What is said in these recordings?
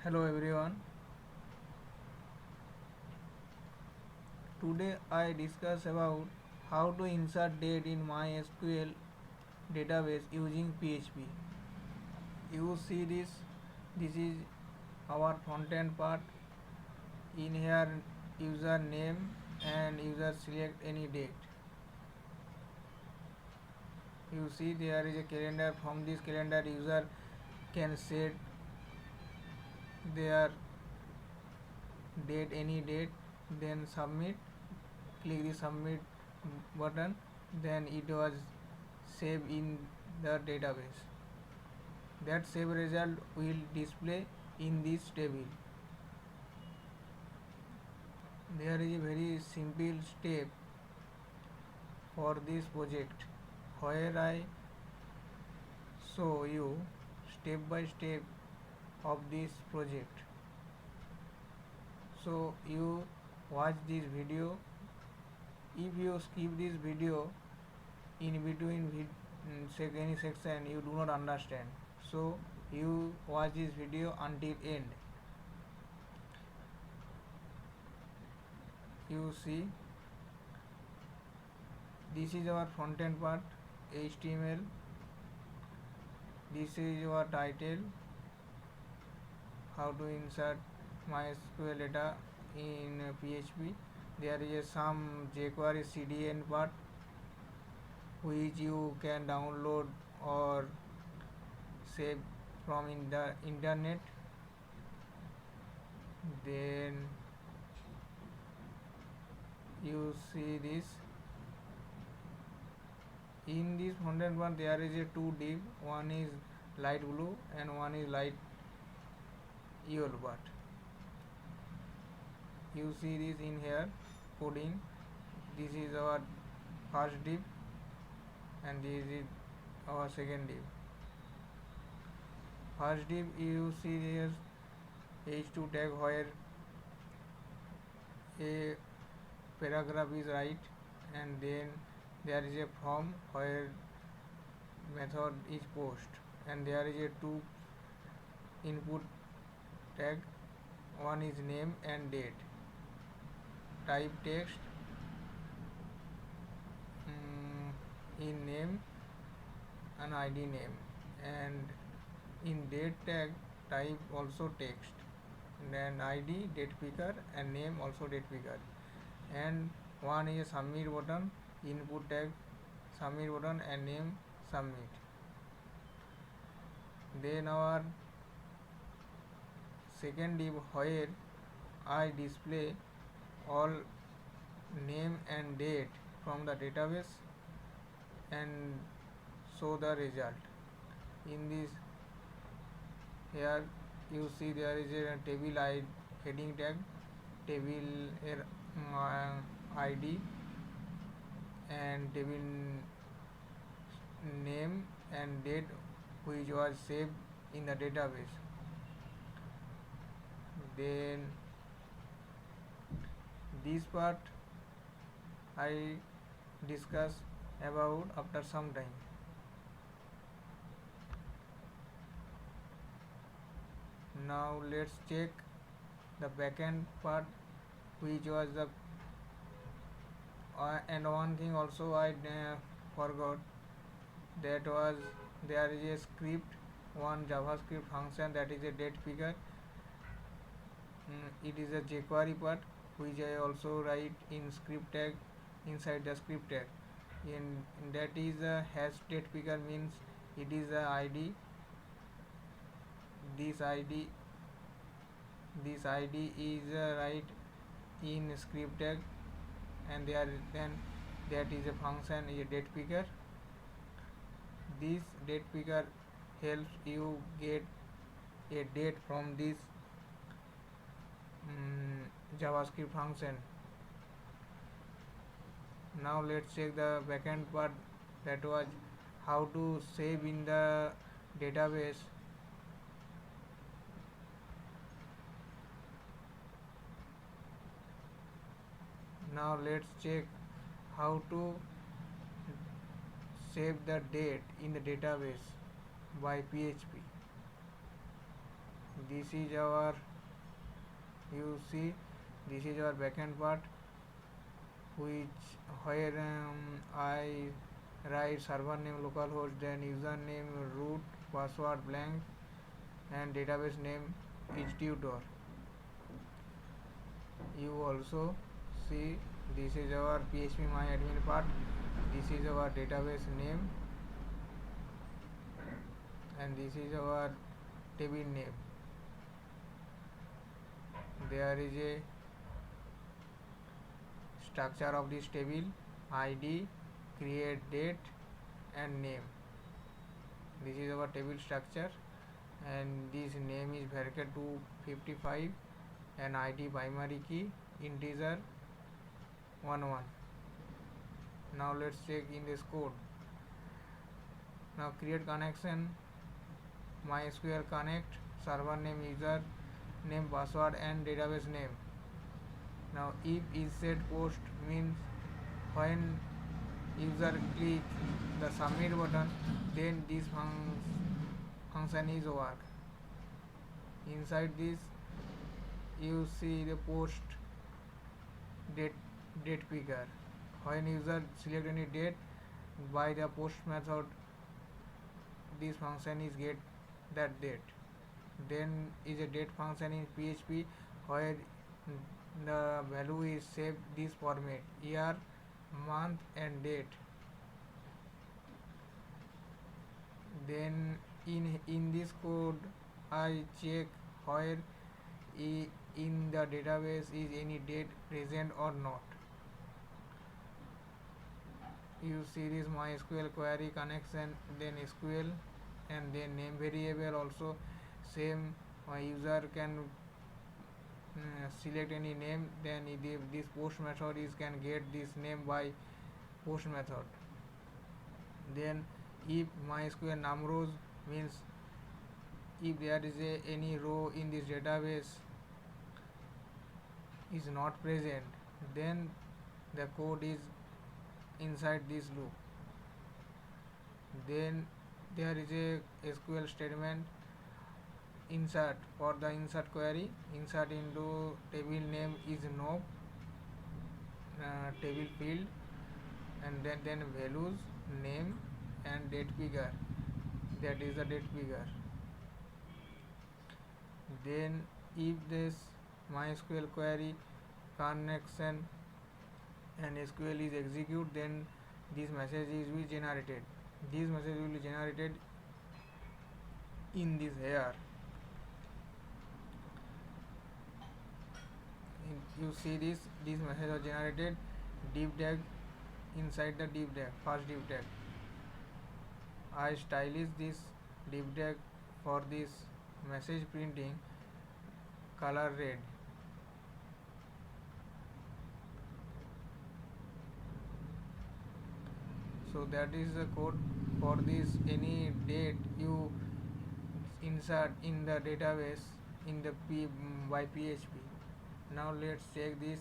Hello everyone. Today I discuss about how to insert date in MySQL database using PHP. You see this is our front end part. In here user name and user select any date. You see there is a calendar. From this calendar user can set their date, any date, then submit. Click the submit button, then it was saved in the database. That save result will display in this table. There is a very simple step for this project where I show you step by step of this project. So you watch this video. If you skip this video in between any section, you do not understand. So you watch this video until end. You see this is our front end part, HTML. This is your title, how to insert MySQL data in PHP. There is some jQuery CDN part which you can download or save from in the internet. Then you see this. In this front end part there is a two div, one is light blue and one is light yellow part. You see this in here coding. This is our first div and this is our second div. First div you see here h2 tag where a paragraph is right, and then there is a form where method is post, and there is a two input tag, one is name and date, type text in name and id name, and in date tag type also text, then id date picker and name also date picker, and one is a submit button, input tag submit button and name submit. Then our second div where I display all name and date from the database and show the result. In this here you see there is a table heading tag, table id and table name and date which was saved in the database. Then this part I discuss about after some time. Now let's check the backend part, which was the and one thing also I forgot, that was there is a script, one JavaScript function, that is a date picker. It is a jQuery part which I also write in script tag, inside the script tag. In that is a hash date picker, means it is a id, this id is right in script tag, and there then that is a function, a date picker. This date picker helps you get a date from this JavaScript function. Now let's check the backend part, that was how to save in the database. Now let's check how to save the date in the database by PHP. this is our, you see, this is our backend part, which where I write server name localhost, then username root, password blank, and database name is tutor. You also see this is our PHP my admin part, this is our database name, and this is our table name. There is a structure of this table: id, create date, and name. This is our table structure, and this name is varchar 255 and id primary key integer 11. Now let's check in this code. Now create connection, MySQL connect, server name, user name, password, and database name. Now if is set post means when user click the submit button, then this function is work. Inside this you see the post date picker. When user select any date by the post method, this function is get that date. Then is a date function in PHP where the value is saved this format: year, month, and date. Then in this code I check where in the database is any date present or not. You see this MySQL query connection, then SQL, and then name variable also same. User can select any name, then this post method is can get this name by post method. Then if MySQL num rows means if there is any row in this database is not present, then the code is inside this loop. Then there is a SQL statement insert. For the insert query, insert into table name is no table field, and then values, name, and date figure, that is the date figure. Then if this MySQL query connection and SQL is execute, then this message is will generated. This message will be generated in this here. You see this message was generated div tag inside the div tag, first div tag. I stylish this div tag for this message printing color red. So that is the code for this. Any date you insert in the database in the by PHP. Now let's check this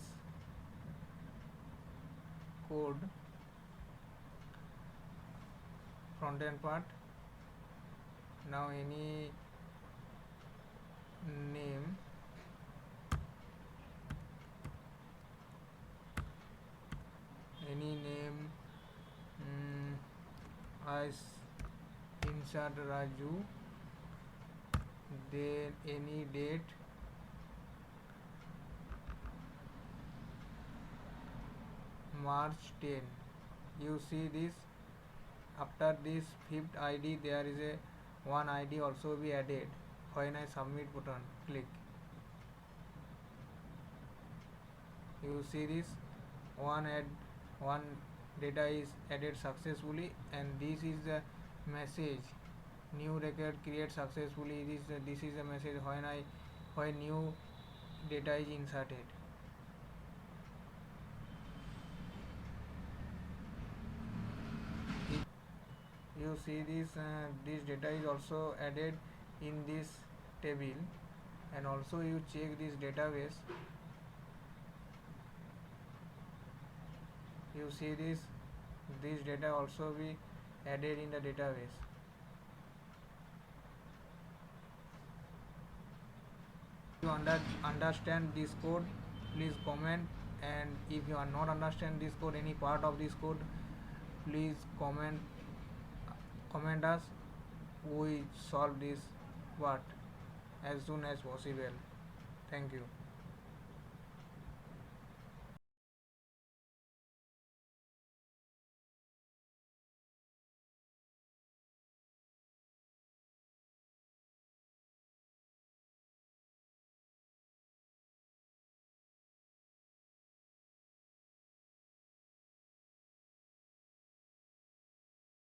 code front end part. Now any name, I insert Raju, then any date, March 10. You see this, after this fifth ID there is a one ID also be added when I submit button click. You see this one data is added successfully, and this is the message new record create successfully. This is the message when new data is inserted. You see this data is also added in this table, and also you check this database. You see this data also be added in the database. understand this code, please comment. And if you are not understand this code, any part of this code, please comment us. We solve this part as soon as possible. Thank you.